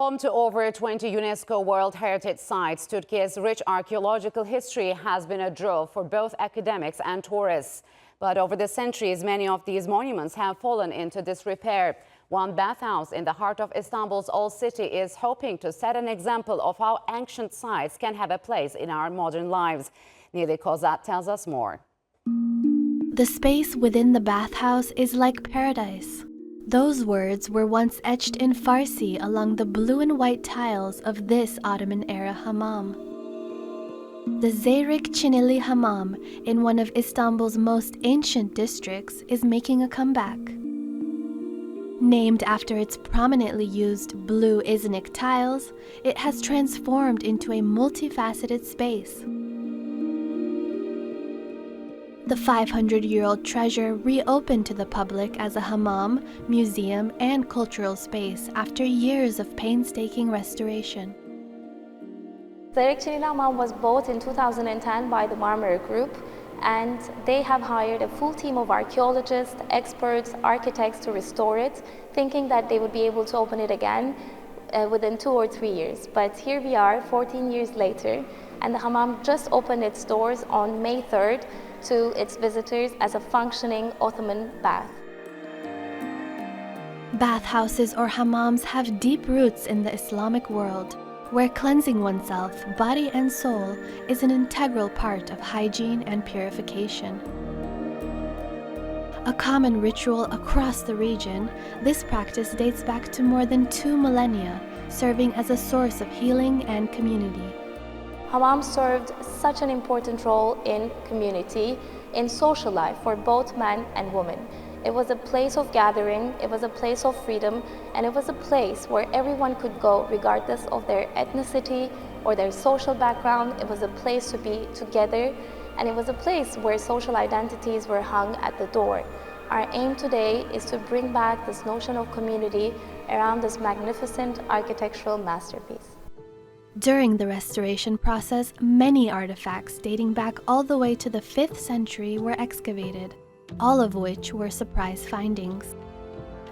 Home to over 20 UNESCO World Heritage Sites, Turkey's rich archaeological history has been a draw for both academics and tourists. But over the centuries, many of these monuments have fallen into disrepair. One bathhouse in the heart of Istanbul's old city is hoping to set an example of how ancient sites can have a place in our modern lives. Nili Kozat tells us more. The space within the bathhouse is like paradise. Those words were once etched in Farsi along the blue and white tiles of this Ottoman-era hammam. The Zeyrik Çinili Hammam, in one of Istanbul's most ancient districts, is making a comeback. Named after its prominently used blue Iznik tiles, it has transformed into a multifaceted space. The 500-year-old treasure reopened to the public as a hammam, museum, and cultural space after years of painstaking restoration. Zeyrik Çinili Hammam was bought in 2010 by the Marmara Group, and they have hired a full team of archaeologists, experts, architects to restore it, thinking that they would be able to open it again within 2 or 3 years. But here we are, 14 years later, and the hammam just opened its doors on May 3rd to its visitors as a functioning Ottoman bath. Bathhouses or hammams have deep roots in the Islamic world, where cleansing oneself, body and soul, is an integral part of hygiene and purification. A common ritual across the region, this practice dates back to more than 2 millennia, serving as a source of healing and community. Hammam served such an important role in community, in social life for both men and women. It was a place of gathering, it was a place of freedom, and it was a place where everyone could go regardless of their ethnicity or their social background. It was a place to be together, and it was a place where social identities were hung at the door. Our aim today is to bring back this notion of community around this magnificent architectural masterpiece. During the restoration process, many artifacts dating back all the way to the 5th century were excavated, all of which were surprise findings.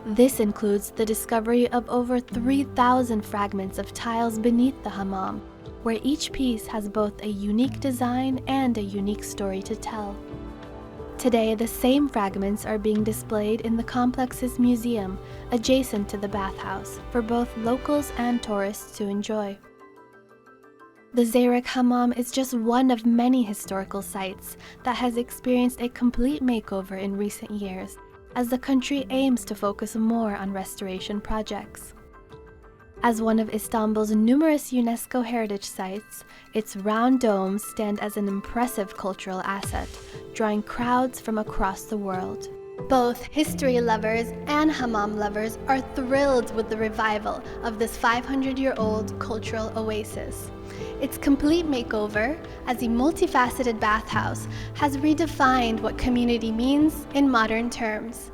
This includes the discovery of over 3,000 fragments of tiles beneath the hammam, where each piece has both a unique design and a unique story to tell. Today, the same fragments are being displayed in the complex's museum, adjacent to the bathhouse, for both locals and tourists to enjoy. The Zeyrik Hammam is just one of many historical sites that has experienced a complete makeover in recent years, as the country aims to focus more on restoration projects. As one of Istanbul's numerous UNESCO heritage sites, its round domes stand as an impressive cultural asset, drawing crowds from across the world. Both history lovers and hammam lovers are thrilled with the revival of this 500-year-old cultural oasis. Its complete makeover as a multifaceted bathhouse has redefined what community means in modern terms.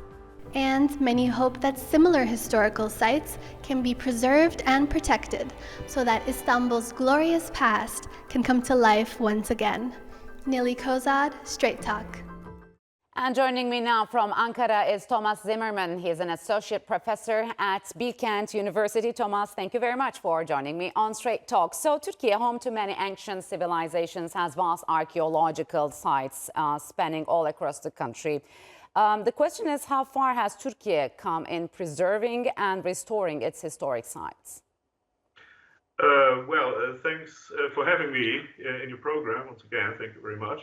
And many hope that similar historical sites can be preserved and protected so that Istanbul's glorious past can come to life once again. Nili Kozad, Strait Talk. And joining me now from Ankara is Thomas Zimmermann. He is an associate professor at Bilkent University. Thomas, thank you very much for joining me on Strait Talk. So Turkey, home to many ancient civilizations, has vast archaeological sites spanning all across the country. The question is, how far has Turkey come in preserving and restoring its historic sites? Thanks for having me in your program once again. Thank you very much.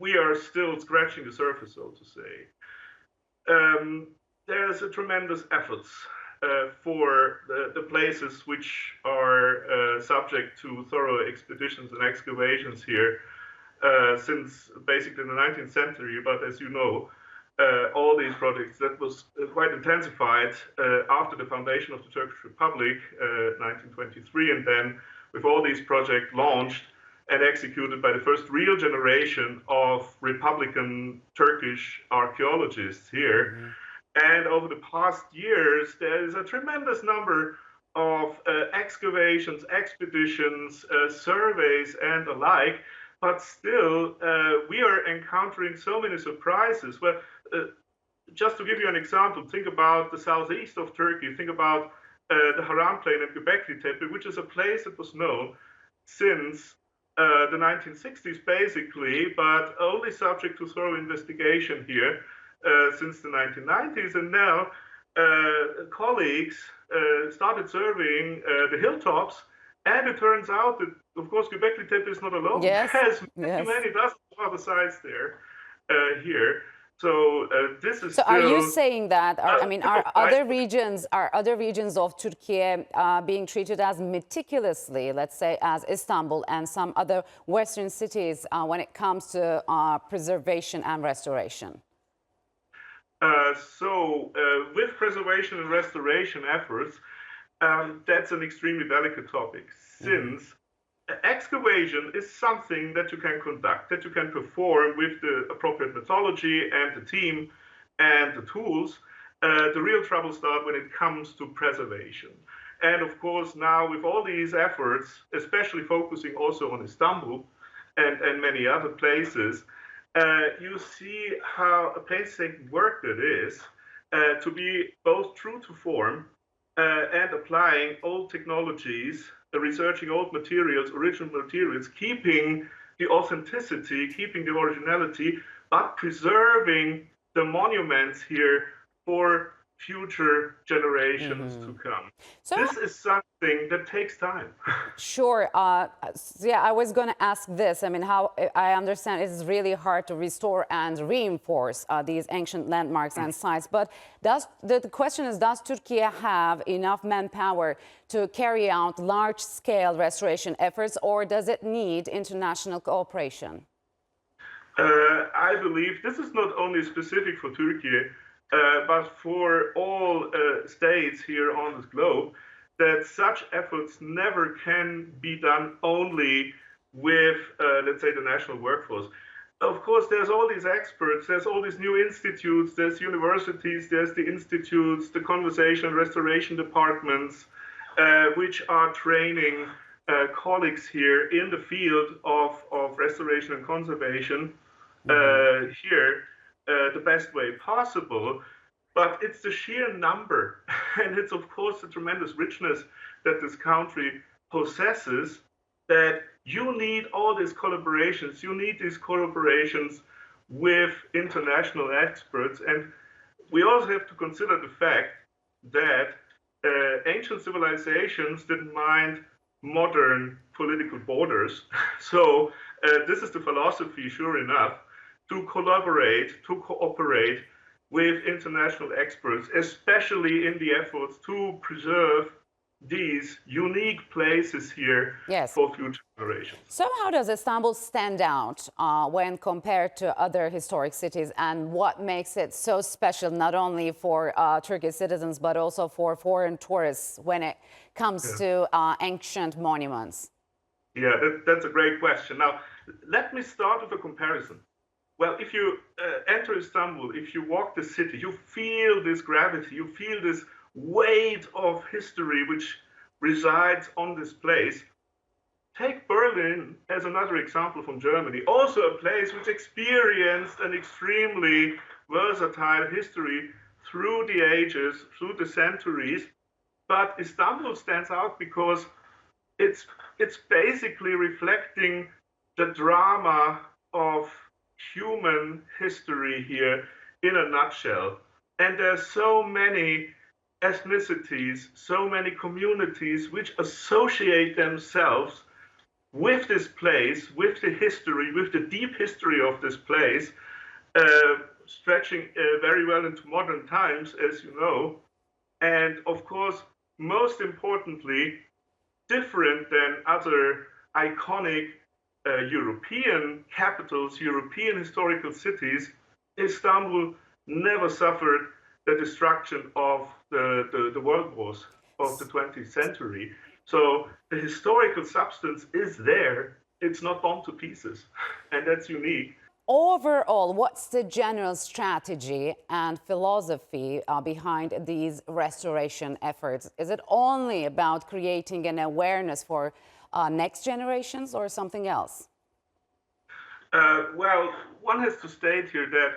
We are still scratching the surface, so to say. There's a tremendous efforts for the places which are subject to thorough expeditions and excavations here since basically the 19th century. But as you know, all these projects, that was quite intensified after the foundation of the Turkish Republic, 1923, and then with all these projects launched and executed by the first real generation of Republican Turkish archaeologists here. Mm-hmm. And over the past years, there is a tremendous number of excavations, expeditions, surveys, and the like. But still, we are encountering so many surprises. Well, just to give you an example, think about the southeast of Turkey. Think about the Haram Plain and Göbekli Tepe, which is a place that was known since the 1960s, basically, but only subject to thorough investigation here since the 1990s. And now colleagues started surveying the hilltops, and it turns out that, of course, Göbekli Tepe is not alone. Yes. There's Yes. many dozens of other sites there here. So this is. So still, are you saying that, are other right. regions of Turkey being treated as meticulously, let's say, as Istanbul and some other Western cities when it comes to preservation and restoration? With preservation and restoration efforts, that's an extremely delicate topic, since excavation is something that you can conduct, that you can perform with the appropriate methodology and the team and the tools. The real trouble starts when it comes to preservation. And of course, now with all these efforts, especially focusing also on Istanbul and many other places, you see how a painstaking work it is to be both true to form and applying old technologies, researching old materials, original materials, keeping the authenticity, keeping the originality, but preserving the monuments here for future generations to come. So, this is something that takes time. Sure. Yeah, I was going to ask this. I mean, how I understand it's really hard to restore and reinforce these ancient landmarks and sites. But the question is, does Turkey have enough manpower to carry out large-scale restoration efforts, or does it need international cooperation? I believe this is not only specific for Turkey, but for all states here on this globe, that such efforts never can be done only with, let's say, the national workforce. Of course, there's all these experts, there's all these new institutes, there's universities, there's the institutes, the conservation and restoration departments, which are training colleagues here in the field of restoration and conservation here the best way possible. But it's the sheer number, and it's of course the tremendous richness that this country possesses, that you need all these collaborations. You need these collaborations with international experts. And we also have to consider the fact that ancient civilizations didn't mind modern political borders. So this is the philosophy, sure enough, to collaborate, to cooperate with international experts, especially in the efforts to preserve these unique places here for future generations. So how does Istanbul stand out when compared to other historic cities, and what makes it so special, not only for Turkish citizens, but also for foreign tourists when it comes to ancient monuments? Yeah, that's a great question. Now, let me start with a comparison. Well, if you enter Istanbul, if you walk the city, you feel this gravity, you feel this weight of history which resides on this place. Take Berlin as another example from Germany, also a place which experienced an extremely versatile history through the ages, through the centuries. But Istanbul stands out because it's basically reflecting the drama of human history here in a nutshell. And there's so many ethnicities, so many communities which associate themselves with this place, with the history, with the deep history of this place, stretching very well into modern times, as you know. And of course, most importantly, different than other iconic European capitals, European historical cities, Istanbul never suffered the destruction of the world wars of the 20th century. So the historical substance is there. It's not bombed to pieces, and that's unique. Overall, what's the general strategy and philosophy behind these restoration efforts? Is it only about creating an awareness for next generations or something else? Well, one has to state here that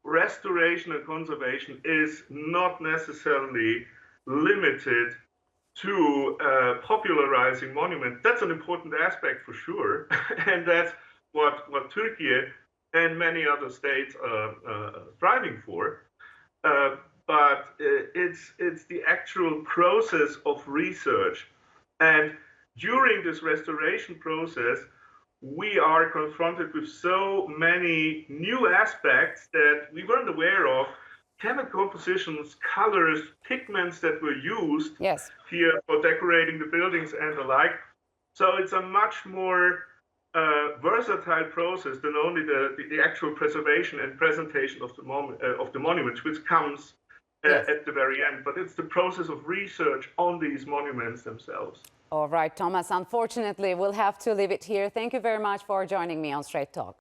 restoration and conservation is not necessarily limited to popularizing monuments. That's an important aspect for sure, and that's what Turkey and many other states are striving for. But it's the actual process of research, and during this restoration process, we are confronted with so many new aspects that we weren't aware of. Chemical compositions, colors, pigments that were used here for decorating the buildings and the like. So it's a much more versatile process than only the actual preservation and presentation of the monuments, which comes at the very end. But it's the process of research on these monuments themselves. All right, Thomas, unfortunately, we'll have to leave it here. Thank you very much for joining me on Strait Talk.